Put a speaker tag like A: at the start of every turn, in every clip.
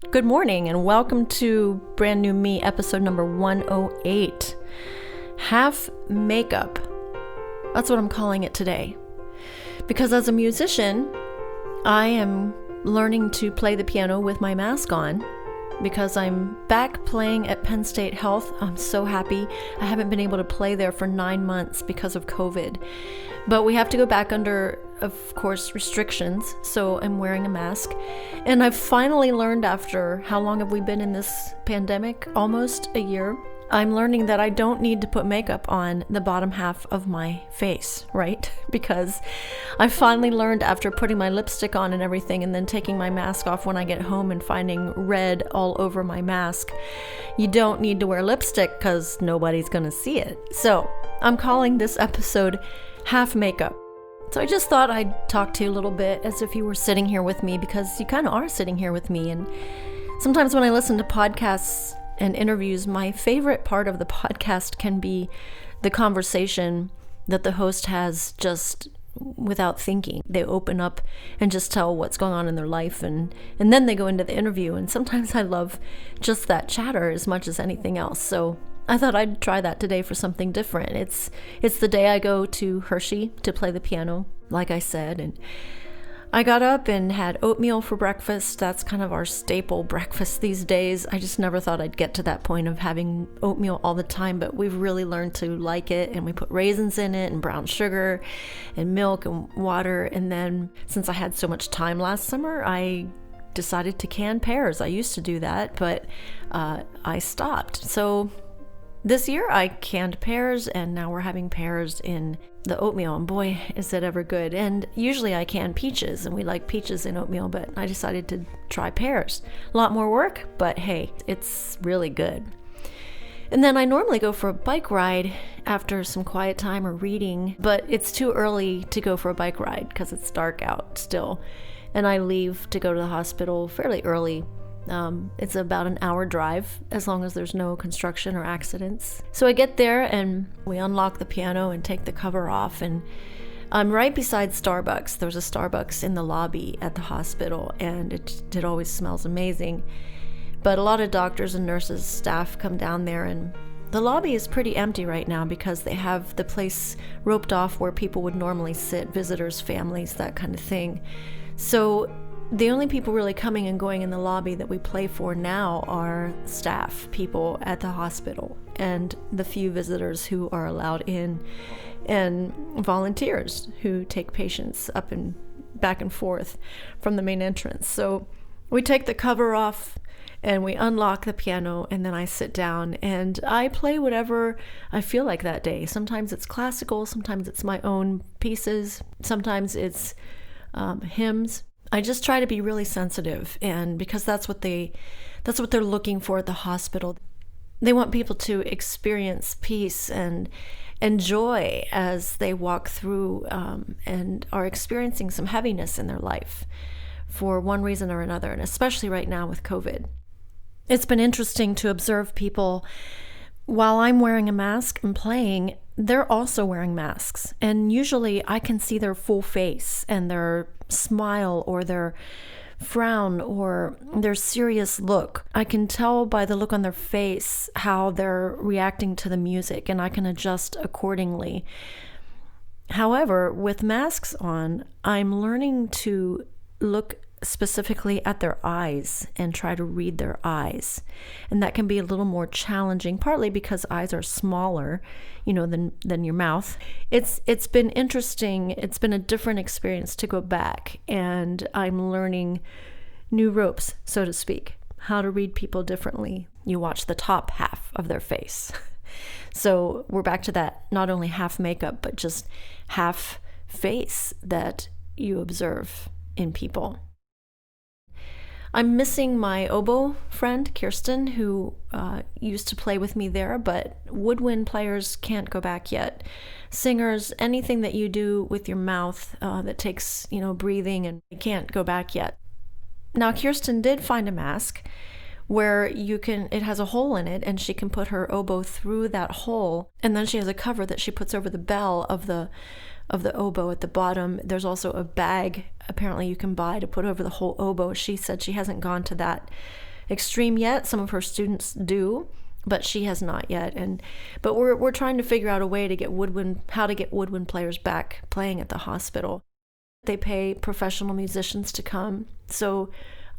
A: Good morning and welcome to Brand New Me, episode number 108. Half Makeup. That's what I'm calling it today. Because as a musician, I am learning to play the piano with my mask on because I'm back playing at Penn State Health. I'm so happy. I haven't been able to play there for 9 months because of COVID. But we have to go back under, of course, restrictions, so I'm wearing a mask. And I've finally learned, after how long have we been in this pandemic? Almost a year. I'm learning that I don't need to put makeup on the bottom half of my face, right? Because I finally learned, after putting my lipstick on and everything and then taking my mask off when I get home and finding red all over my mask, you don't need to wear lipstick because nobody's gonna see it. So I'm calling this episode Half Makeup. So I just thought I'd talk to you a little bit as if you were sitting here with me, because you kind of are sitting here with me. And sometimes when I listen to podcasts and interviews, my favorite part of the podcast can be the conversation that the host has just without thinking. They open up and just tell what's going on in their life, and then they go into the interview. And sometimes I love just that chatter as much as anything else. So I thought I'd try that today for something different. It's the day I go to Hershey to play the piano, like I said, and I got up and had oatmeal for breakfast. That's kind of our staple breakfast these days. I just never thought I'd get to that point of having oatmeal all the time, but we've really learned to like it, and we put raisins in it and brown sugar and milk and water. And then since I had so much time last summer, I decided to can pears. I used to do that, but I stopped. So this year I canned pears, and now we're having pears in the oatmeal, and boy, is it ever good. And usually I can peaches, and we like peaches in oatmeal, but I decided to try pears. A lot more work, but hey, it's really good. And then I normally go for a bike ride after some quiet time or reading, but it's too early to go for a bike ride because it's dark out still. And I leave to go to the hospital fairly early. It's about an hour drive, as long as there's no construction or accidents. So I get there and we unlock the piano and take the cover off, and I'm right beside Starbucks. There's a Starbucks in the lobby at the hospital, and it always smells amazing. But a lot of doctors and nurses, staff come down there, and the lobby is pretty empty right now because they have the place roped off where people would normally sit, visitors, families, that kind of thing. So the only people really coming and going in the lobby that we play for now are staff, people at the hospital, and the few visitors who are allowed in, and volunteers who take patients up and back and forth from the main entrance. So we take the cover off and we unlock the piano, and then I sit down and I play whatever I feel like that day. Sometimes it's classical, sometimes it's my own pieces, sometimes it's hymns. I just try to be really sensitive, and because that's what they're looking for at the hospital. They want people to experience peace and joy as they walk through and are experiencing some heaviness in their life for one reason or another, and especially right now with COVID. It's been interesting to observe people. While I'm wearing a mask and playing, they're also wearing masks, and usually I can see their full face and their smile or their frown or their serious look. I can tell by the look on their face how they're reacting to the music, and I can adjust accordingly. However, with masks on, I'm learning to look specifically at their eyes and try to read their eyes. And that can be a little more challenging, partly because eyes are smaller, than your mouth. It's been interesting. It's been a different experience to go back, and I'm learning new ropes, so to speak, how to read people differently. You watch the top half of their face. So we're back to that, not only half makeup, but just half face that you observe in people. I'm missing my oboe friend, Kirsten, who used to play with me there, but woodwind players can't go back yet. Singers, anything that you do with your mouth that takes, breathing, and you can't go back yet. Now, Kirsten did find a mask where it has a hole in it, and she can put her oboe through that hole, and then she has a cover that she puts over the bell of the oboe at the bottom. There's also a bag apparently you can buy to put over the whole oboe. She said she hasn't gone to that extreme yet. Some of her students do, but she has not yet. But we're trying to figure out a way to get how to get woodwind players back playing at the hospital. They pay professional musicians to come, so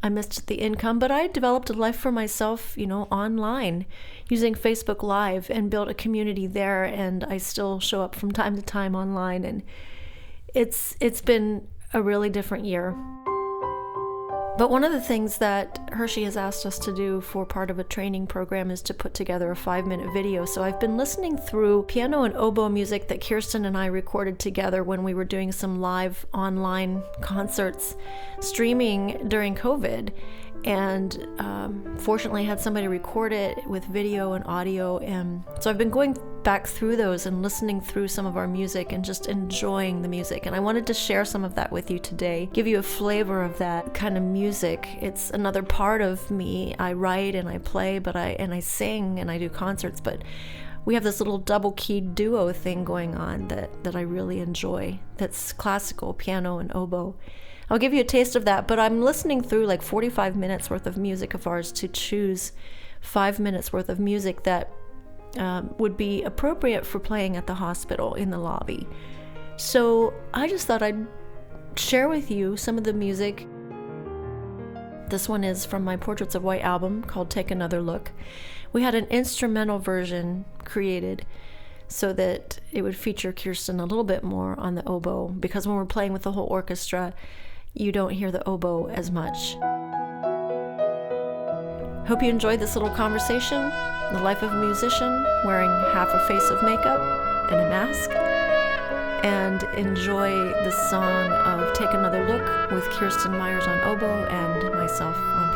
A: I missed the income, but I developed a life for myself, online using Facebook Live, and built a community there. And I still show up from time to time online, and it's been a really different year. But one of the things that Hershey has asked us to do for part of a training program is to put together a 5-minute video. So I've been listening through piano and oboe music that Kirsten and I recorded together when we were doing some live online concerts streaming during COVID. And fortunately, I had somebody record it with video and audio. And so I've been going back through those and listening through some of our music and just enjoying the music. And I wanted to share some of that with you today, give you a flavor of that kind of music. It's another part of me. I write and I play, and I sing and I do concerts, but we have this little double keyed duo thing going on that I really enjoy. That's classical piano and oboe. I'll give you a taste of that, but I'm listening through like 45 minutes worth of music of ours to choose 5 minutes worth of music that would be appropriate for playing at the hospital in the lobby. So I just thought I'd share with you some of the music. This one is from my Portraits of White album called Take Another Look. We had an instrumental version created so that it would feature Kirsten a little bit more on the oboe, because when we're playing with the whole orchestra, you don't hear the oboe as much. Hope you enjoyed this little conversation, the life of a musician wearing half a face of makeup and a mask, and enjoy the song of Take Another Look with Kirsten Myers on oboe and myself on